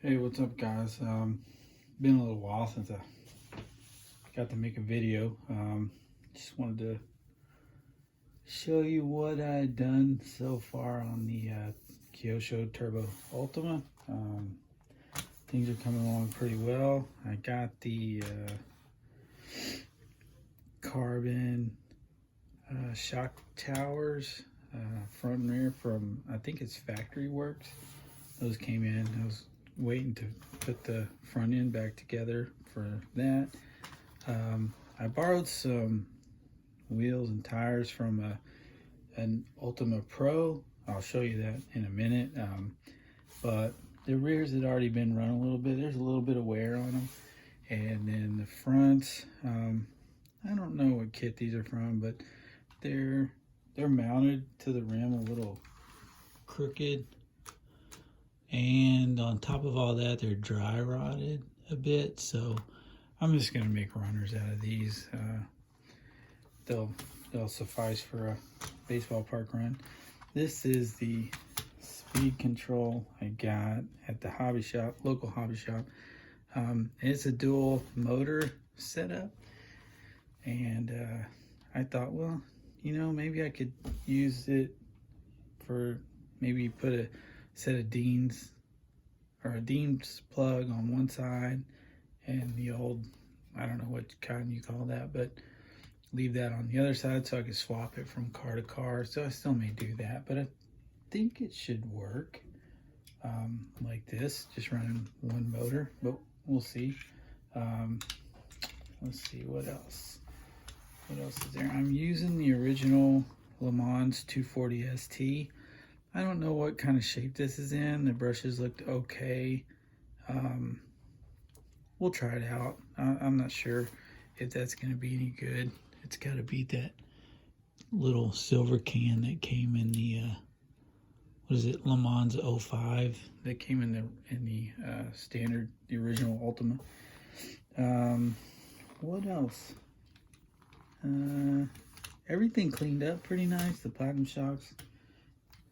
Hey, what's up, guys? Been a little while since I got to make a video. Just wanted to show you what I've done so far on the Kyosho Turbo Ultima. Things are coming along pretty well. I got the carbon shock towers, front and rear from, I think it's Factory Works. Those came in. I was waiting to put the front end back together for that. I borrowed some wheels and tires from an Ultima Pro. I'll show you that in a minute. But the rears had already been run a little bit. There's a little bit of wear on them. And then the fronts, I don't know what kit these are from, but they're mounted to the rim a little crooked. And on top of all that, they're dry rotted a bit, so I'm just gonna make runners out of these. They'll suffice for a baseball park run. This is the speed control I got at the hobby shop, local hobby shop. It's a dual motor setup, and I thought, well, you know, maybe I could use it for maybe put a set of Dean's or a Dean's plug on one side and the old, I don't know what kind you call that, but leave that on the other side so I could swap it from car to car. So I still may do that, but I think it should work like this, just running one motor, but we'll see. Let's see what else. What else is there? I'm using the original Le Mans 240 ST. I don't know what kind of shape this is in. The brushes looked okay. We'll try it out. I'm not sure if that's going to be any good. It's got to beat that little silver can that came in the what is it, Le Mans 05 that came in the standard, the original Ultima. What else? Everything cleaned up pretty nice. The platinum shocks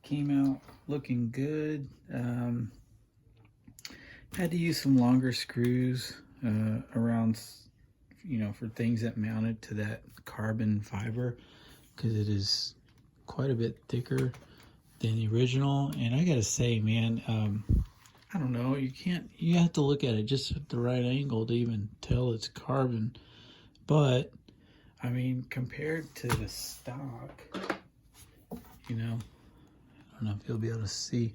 came out looking good. Had to use some longer screws around, you know, for things that mounted to that carbon fiber, because it is quite a bit thicker than the original. And I gotta say, man, I don't know, you have to look at it just at the right angle to even tell it's carbon. But I mean, compared to the stock, you know, I don't know if you'll be able to see,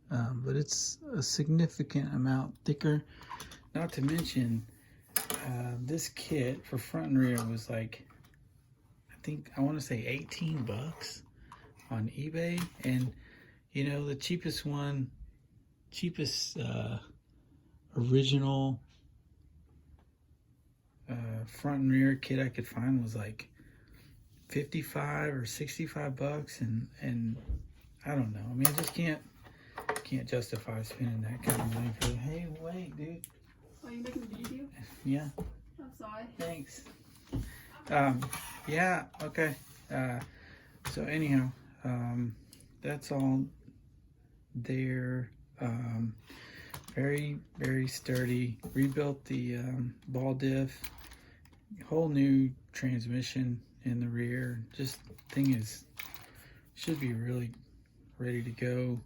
but it's a significant amount thicker. Not to mention, this kit for front and rear was like, I want to say 18 bucks on eBay. And you know, the cheapest original front and rear kit I could find was like 55 or 65 bucks, and I don't know. I mean, I just can't justify spending that kind of money for. Hey, wait, dude. Are you making a video? Yeah. I'm sorry. Thanks. Yeah. Okay. So anyhow, that's all there. Very, very sturdy. Rebuilt the ball diff. Whole new transmission in the rear. Just thing is, should be really ready to go.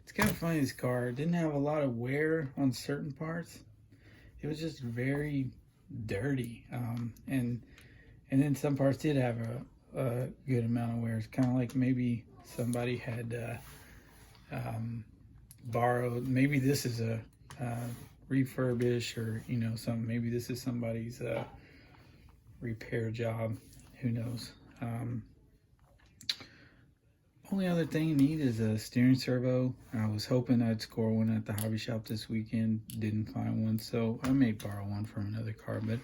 It's kind of funny, this car didn't have a lot of wear on certain parts. It was just very dirty, and then some parts did have a good amount of wear. It's kind of like maybe somebody had borrowed, maybe this is a refurbish, or you know, maybe this is somebody's repair job, who knows. Only other thing you need is a steering servo. I was hoping I'd score one at the hobby shop this weekend, didn't find one, so I may borrow one from another car, but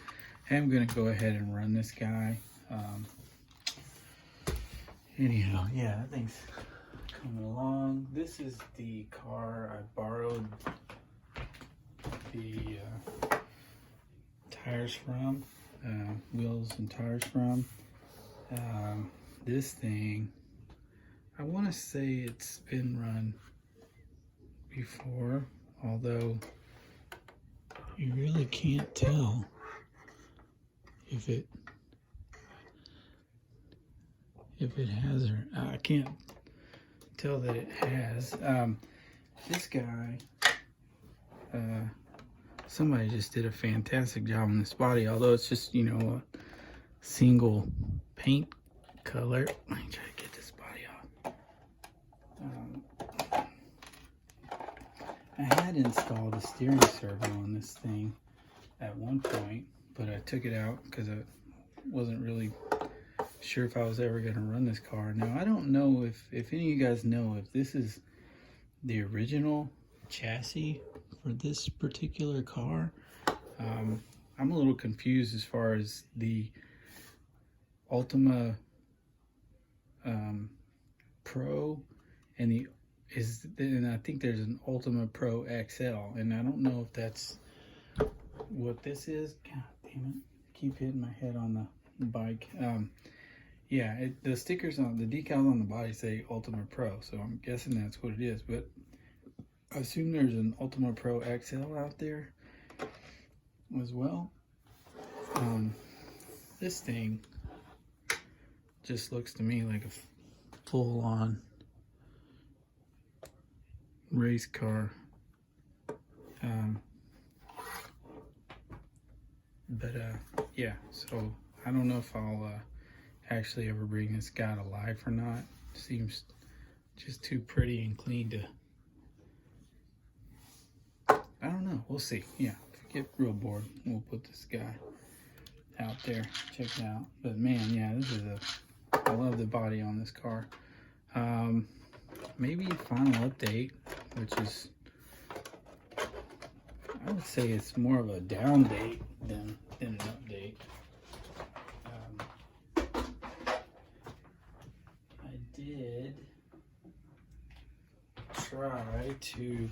I'm gonna go ahead and run this guy. Anyhow, yeah, that thing's coming along. This is the car I borrowed the tires from, wheels and tires from. This thing, I want to say it's been run before, although you really can't tell if it has or I can't tell that it has. This guy, somebody just did a fantastic job on this body, although it's just, you know, a single paint color. Let me try to get this body off. I had installed a steering servo on this thing at one point, but I took it out because I wasn't really sure if I was ever going to run this car. Now, I don't know if any of you guys know if this is the original chassis for this particular car. I'm a little confused as far as the Ultima Pro and I think there's an Ultima Pro XL, and I don't know if that's what this is. God damn it! I keep hitting my head on the bike. Yeah, the stickers on the decals on the body say Ultima Pro, so I'm guessing that's what it is. But I assume there's an Ultima Pro XL out there as well. This thing just looks to me like a full-on race car. Yeah, so I don't know if I'll actually ever bring this guy to life or not. Seems just too pretty and clean to, I don't know, we'll see. Yeah, if I get real bored, we'll put this guy out there, check it out. But man, yeah, I love the body on this car. Maybe final update, which is, I would say it's more of a down date than an update. I did try to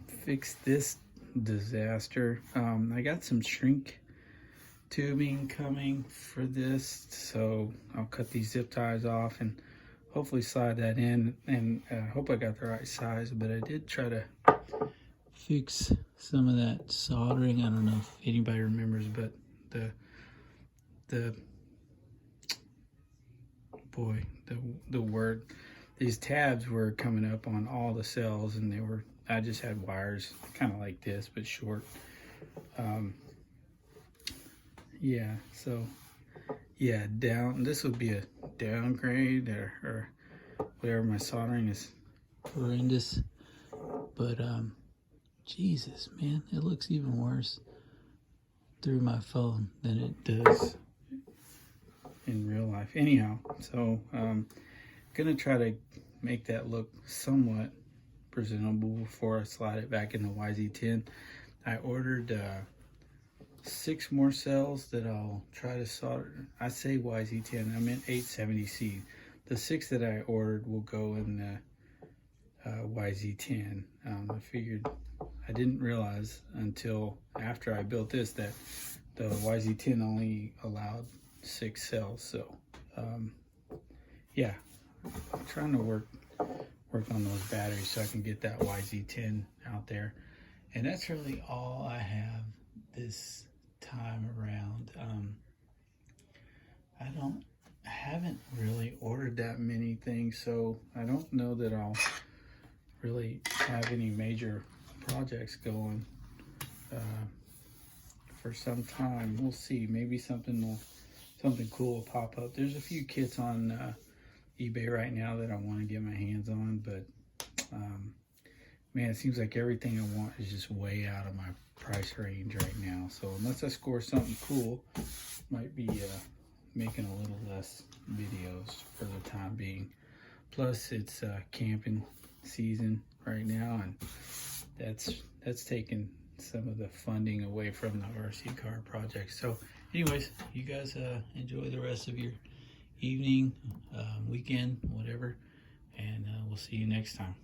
fix this disaster. I got some shrink tubing coming for this, so I'll cut these zip ties off and hopefully slide that in, and hope I got the right size. But I did try to fix some of that soldering. I don't know if anybody remembers, but these tabs were coming up on all the cells, and I just had wires kind of like this but short. Yeah, so yeah, this would be a downgrade or whatever. My soldering is horrendous, but Jesus, man, it looks even worse through my phone than it does in real life. Anyhow, so gonna try to make that look somewhat presentable before I slide it back in the YZ10. I ordered 6 more cells that I'll try to solder. I say YZ10, I meant 870C. The 6 that I ordered will go in the YZ10. I didn't realize until after I built this that the YZ10 only allowed 6 cells. So yeah, I'm trying to work on those batteries so I can get that YZ10 out there. And that's really all I have this time around. I haven't really ordered that many things, so I don't know that I'll really have any major projects going for some time. We'll see. Maybe something cool will pop up. There's a few kits on eBay right now that I want to get my hands on, but man, it seems like everything I want is just way out of my price range right now. So unless I score something cool, might be making a little less videos for the time being. Plus it's camping season right now, and that's taking some of the funding away from the RC car project. So anyways, you guys enjoy the rest of your evening, weekend, whatever, and we'll see you next time.